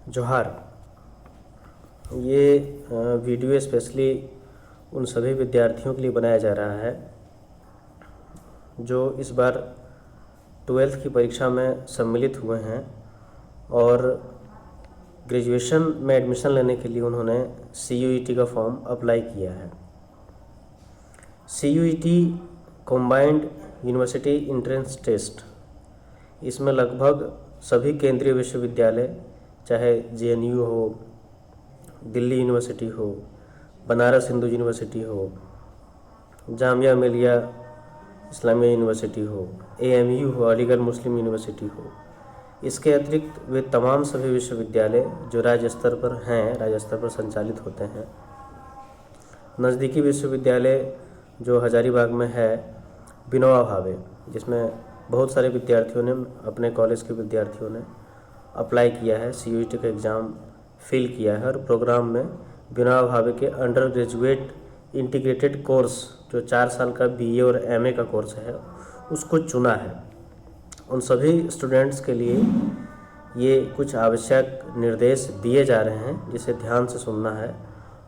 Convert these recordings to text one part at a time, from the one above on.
जोहार। ये video specially उन सभी विद्यार्थियों के लिए बनाया जा रहा है जो इस बार 12th की परीक्षा में सम्मिलित हुए हैं और ग्रेजुएशन में एडमिशन लेने के लिए उन्होंने CUET का फॉर्म अप्लाई किया है। CUET combined university entrance test, इसमें लगभग सभी केंद्रीय विश्वविद्यालय, चाहे JNU हो, दिल्ली यूनिवर्सिटी हो, बनारस हिंदू यूनिवर्सिटी हो, जामिया मिलिया इस्लामिया यूनिवर्सिटी हो, AMU हो, अलीगढ़ मुस्लिम यूनिवर्सिटी हो, इसके अतिरिक्त वे तमाम सभी विश्वविद्यालय जो राज्य स्तर पर हैं, राज्य स्तर पर संचालित होते हैं। नज़दीकी विश्वविद्यालय जो हजारीबाग में है, विनोबा भावे, जिसमें बहुत सारे विद्यार्थियों ने, अपने कॉलेज के विद्यार्थियों ने अप्लाई किया है, CUET का एग्ज़ाम फिल किया है और प्रोग्राम में विनोबा भावे के अंडर ग्रेजुएट इंटीग्रेटेड कोर्स जो 4 साल का BA और MA का कोर्स है उसको चुना है। उन सभी स्टूडेंट्स के लिए ये कुछ आवश्यक निर्देश दिए जा रहे हैं जिसे ध्यान से सुनना है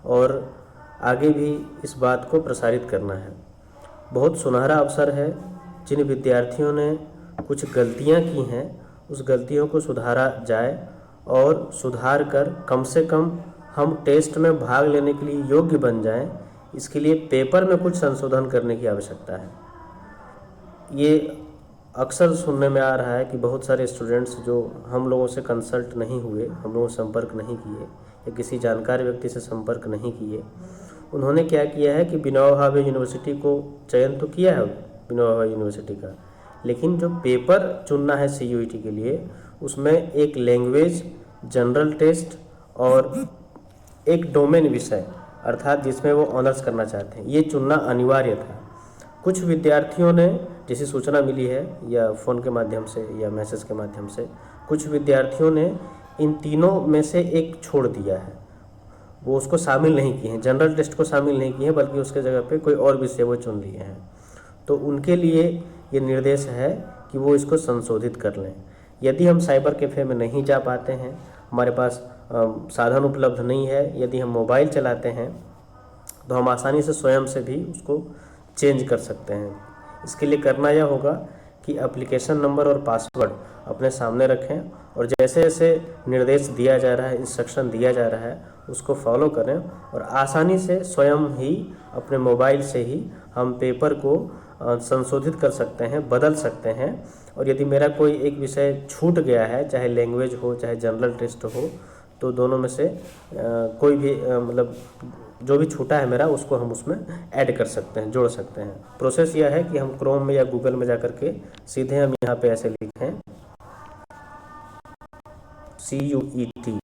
और आगे भी इस बात को प्रसारित करना है। बहुत सुनहरा अवसर है। जिन विद्यार्थियों ने कुछ गलतियां की हैं उस गलतियों को सुधारा जाए और सुधार कर कम से कम हम टेस्ट में भाग लेने के लिए योग्य बन जाएं। इसके लिए पेपर में कुछ संशोधन करने की आवश्यकता है। ये अक्सर सुनने में आ रहा है कि बहुत सारे स्टूडेंट्स जो हम लोगों से कंसल्ट नहीं हुए, हम लोगों से संपर्क नहीं किए या किसी जानकार व्यक्ति से संपर्क नहीं किए, उन्होंने क्या किया है कि विनोबा भावे यूनिवर्सिटी को चयन तो किया है विनोबा भावे यूनिवर्सिटी का, लेकिन जो पेपर चुनना है CUET के लिए उसमें एक लैंग्वेज, जनरल टेस्ट और एक डोमेन विषय अर्थात जिसमें वो ऑनर्स करना चाहते हैं, ये चुनना अनिवार्य था। कुछ विद्यार्थियों ने, जैसी सूचना मिली है या फ़ोन के माध्यम से या मैसेज के माध्यम से, कुछ विद्यार्थियों ने इन तीनों में से एक छोड़ दिया है, वो उसको शामिल नहीं किए हैं, जनरल टेस्ट को शामिल नहीं किए हैं, बल्कि उसके जगह पे कोई और विषय वो चुन लिए हैं। तो उनके लिए ये निर्देश है कि वो इसको संशोधित कर लें। यदि हम साइबर कैफ़े में नहीं जा पाते हैं, हमारे पास साधन उपलब्ध नहीं है, यदि हम मोबाइल चलाते हैं तो हम आसानी से स्वयं से भी उसको चेंज कर सकते हैं। इसके लिए करना यह होगा कि एप्लीकेशन नंबर और पासवर्ड अपने सामने रखें और जैसे जैसे निर्देश दिया जा रहा है, इंस्ट्रक्शन दिया जा रहा है, उसको फॉलो करें और आसानी से स्वयं ही अपने मोबाइल से ही हम पेपर को संशोधित कर सकते हैं, बदल सकते हैं। और यदि मेरा कोई एक विषय छूट गया है, चाहे लैंग्वेज हो चाहे जनरल टेस्ट हो, तो दोनों में से कोई भी मतलब जो भी छूटा है मेरा, उसको हम उसमें ऐड कर सकते हैं, जोड़ सकते हैं। प्रोसेस यह है कि हम क्रोम में या गूगल में जाकर के सीधे हम यहाँ पे ऐसे लिखें CUET,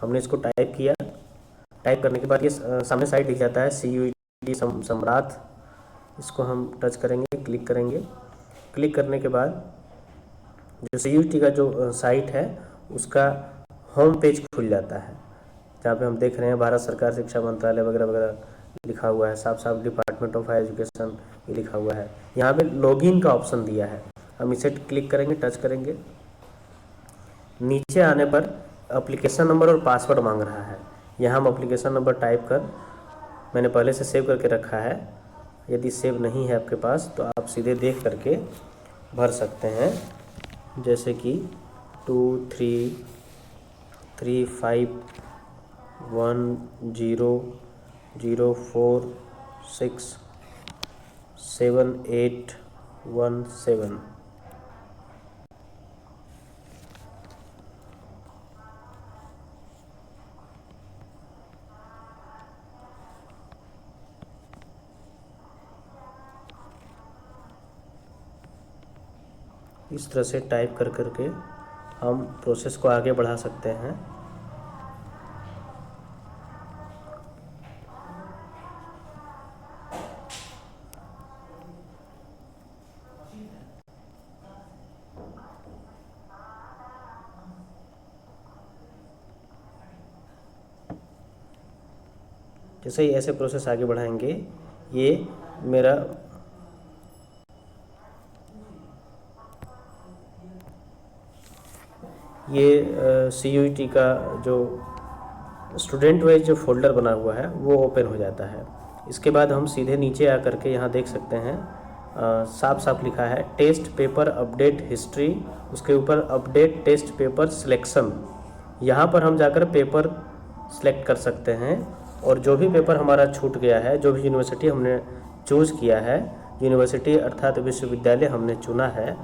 हमने इसको टाइप किया। टाइप करने के बाद ये सामने साइड दिख जाता है CUET सम्राट, इसको हम टच करेंगे, क्लिक करेंगे। क्लिक करने के बाद जो CUET का जो साइट है उसका होम पेज खुल जाता है, जहाँ पे हम देख रहे हैं भारत सरकार शिक्षा मंत्रालय वगैरह वगैरह लिखा हुआ है, साफ साफ डिपार्टमेंट ऑफ हायर एजुकेशन ये लिखा हुआ है। यहाँ पे लॉगिन का ऑप्शन दिया है, हम इसे क्लिक करेंगे, टच करेंगे। नीचे आने पर एप्लीकेशन नंबर और पासवर्ड मांग रहा है। यहाँ हम एप्लीकेशन नंबर टाइप कर, मैंने पहले से सेव करके रखा है, यदि सेव नहीं है आपके पास तो आप सीधे देख करके भर सकते हैं, जैसे कि 233510467817। इस तरह से टाइप कर करके हम प्रोसेस को आगे बढ़ा सकते हैं। जैसे ही ऐसे प्रोसेस आगे बढ़ाएंगे, ये मेरा ये CUET का जो स्टूडेंट वाइज जो फोल्डर बना हुआ है वो ओपन हो जाता है। इसके बाद हम सीधे नीचे आ करके यहाँ देख सकते हैं साफ साफ लिखा है टेस्ट पेपर अपडेट हिस्ट्री, उसके ऊपर अपडेट टेस्ट पेपर सिलेक्शन। यहाँ पर हम जाकर पेपर सेलेक्ट कर सकते हैं और जो भी पेपर हमारा छूट गया है, जो भी यूनिवर्सिटी हमने चूज़ किया है, यूनिवर्सिटी अर्थात विश्वविद्यालय हमने चुना है,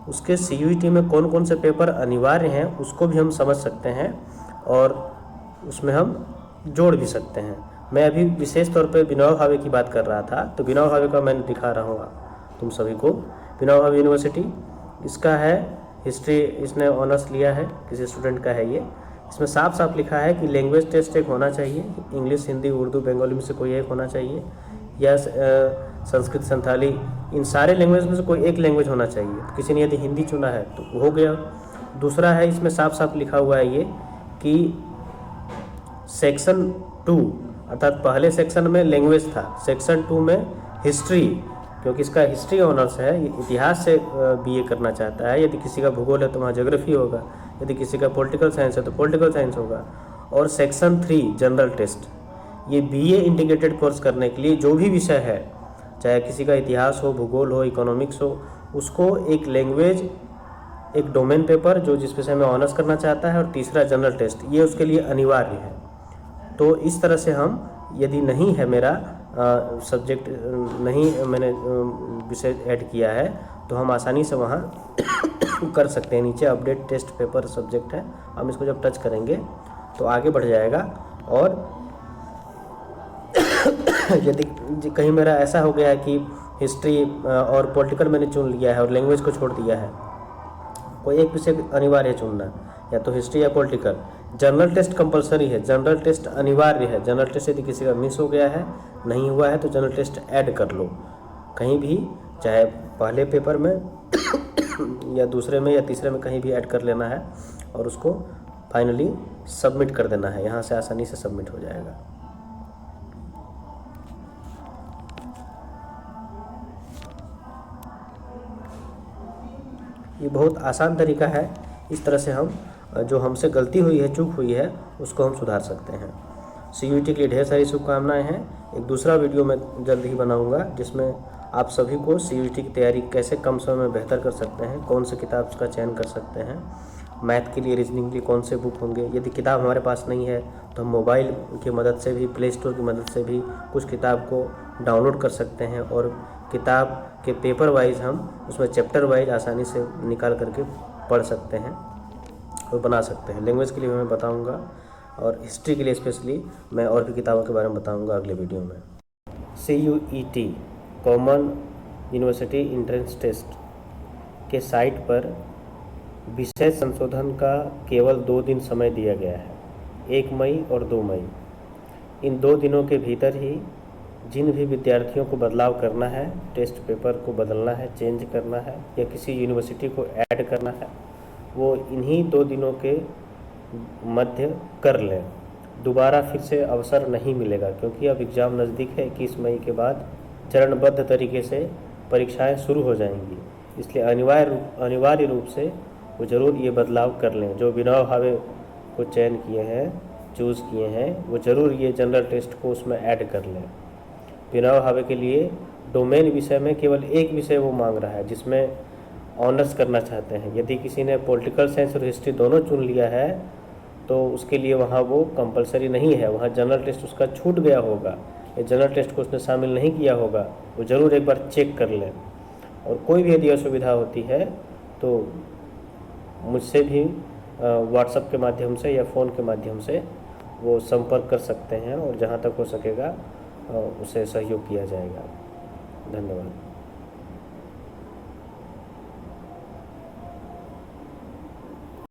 उसके CUET में कौन कौन से पेपर अनिवार्य हैं उसको भी हम समझ सकते हैं और उसमें हम जोड़ भी सकते हैं। मैं अभी विशेष तौर पे विनोबा भावे की बात कर रहा था, तो विनोबा भावे का मैंने दिखा रहा हूँ तुम सभी को। विनोबा भावे यूनिवर्सिटी, इसका है हिस्ट्री, इसने ऑनर्स लिया है, किसी स्टूडेंट का है ये। इसमें साफ साफ लिखा है कि लैंग्वेज टेस्ट एक होना चाहिए, इंग्लिश, हिंदी, उर्दू, बंगाली में से कोई एक होना चाहिए, या संस्कृत, संथाली, इन सारे लैंग्वेज में से कोई एक लैंग्वेज होना चाहिए। तो किसी ने यदि हिंदी चुना है तो हो गया। दूसरा है, इसमें साफ साफ लिखा हुआ है ये कि सेक्शन 2 अर्थात पहले सेक्शन में लैंग्वेज था, सेक्शन 2 में हिस्ट्री, क्योंकि इसका हिस्ट्री ऑनर्स है, ये इतिहास से BA करना चाहता है। यदि किसी का भूगोल है तो वहाँ ज्योग्राफी होगा, यदि किसी का पॉलिटिकल साइंस है तो पॉलिटिकल साइंस होगा। और सेक्शन 3 जनरल टेस्ट, ये BA इंटीग्रेटेड कोर्स करने के लिए जो भी विषय है, चाहे किसी का इतिहास हो, भूगोल हो, इकोनॉमिक्स हो, उसको एक लैंग्वेज, एक डोमेन पेपर जो जिस विषय में ऑनर्स करना चाहता है, और तीसरा जनरल टेस्ट, ये उसके लिए अनिवार्य है। तो इस तरह से हम, यदि नहीं है मेरा सब्जेक्ट, नहीं मैंने विषय ऐड किया है, तो हम आसानी से वहाँ कर सकते हैं। नीचे अपडेट टेस्ट पेपर सब्जेक्ट है, हम इसको जब टच करेंगे तो आगे बढ़ जाएगा। और यदि कहीं मेरा ऐसा हो गया है कि हिस्ट्री और पॉलिटिकल मैंने चुन लिया है और लैंग्वेज को छोड़ दिया है, कोई एक विषय अनिवार्य है चुनना, या तो हिस्ट्री या पॉलिटिकल। जनरल टेस्ट कंपलसरी है, जनरल टेस्ट अनिवार्य है। जनरल टेस्ट यदि किसी का मिस हो गया है, नहीं हुआ है, तो जनरल टेस्ट ऐड कर लो कहीं भी, चाहे पहले पेपर में या दूसरे में या तीसरे में, कहीं भी ऐड कर लेना है और उसको फाइनली सबमिट कर देना है। यहाँ से आसानी से सबमिट हो जाएगा। ये बहुत आसान तरीका है। इस तरह से हम जो हमसे गलती हुई है, चूक हुई है, उसको हम सुधार सकते हैं। CUET के लिए ढेर सारी शुभकामनाएं हैं। एक दूसरा वीडियो मैं जल्द ही बनाऊंगा जिसमें आप सभी को CUET की तैयारी कैसे कम समय में बेहतर कर सकते हैं, कौन से किताब का चयन कर सकते हैं, मैथ के लिए, रीजनिंग के लिए कौन से बुक होंगे। यदि किताब हमारे पास नहीं है तो हम मोबाइल की मदद से भी, प्ले स्टोर की मदद से भी कुछ किताब को डाउनलोड कर सकते हैं और किताब के पेपर वाइज हम उसमें चैप्टर वाइज आसानी से निकाल करके पढ़ सकते हैं और बना सकते हैं। लैंग्वेज के लिए मैं बताऊंगा और हिस्ट्री के लिए स्पेशली मैं और भी किताबों के बारे में बताऊंगा अगले वीडियो में। CUET common university entrance test के साइट पर विषय संशोधन का केवल 2 दिन समय दिया गया है, 1 मई और 2 मई। इन 2 दिनों के भीतर ही जिन भी विद्यार्थियों को बदलाव करना है, टेस्ट पेपर को बदलना है, चेंज करना है, या किसी यूनिवर्सिटी को ऐड करना है, वो इन्हीं 2 दिनों के मध्य कर लें। दोबारा फिर से अवसर नहीं मिलेगा, क्योंकि अब एग्ज़ाम नज़दीक है। 21 मई के बाद चरणबद्ध तरीके से परीक्षाएं शुरू हो जाएंगी, इसलिए अनिवार्य रूप से वो ज़रूर ये बदलाव कर लें। जो विनोबा भावे को चयन किए हैं, चूज़ किए हैं, वो ज़रूर ये जनरल टेस्ट को उसमें ऐड कर लें। विनोबा भावे के लिए डोमेन विषय में केवल एक विषय वो मांग रहा है जिसमें ऑनर्स करना चाहते हैं। यदि किसी ने पॉलिटिकल साइंस और हिस्ट्री दोनों चुन लिया है तो उसके लिए वहाँ वो कंपलसरी नहीं है, वहाँ जनरल टेस्ट उसका छूट गया होगा, या जनरल टेस्ट को उसने शामिल नहीं किया होगा, वो ज़रूर एक बार चेक कर लें। और कोई भी यदि असुविधा होती है तो मुझसे भी व्हाट्सएप के माध्यम से या फ़ोन के माध्यम से वो संपर्क कर सकते हैं और जहाँ तक हो सकेगा उसे सहयोग किया जाएगा। धन्यवाद।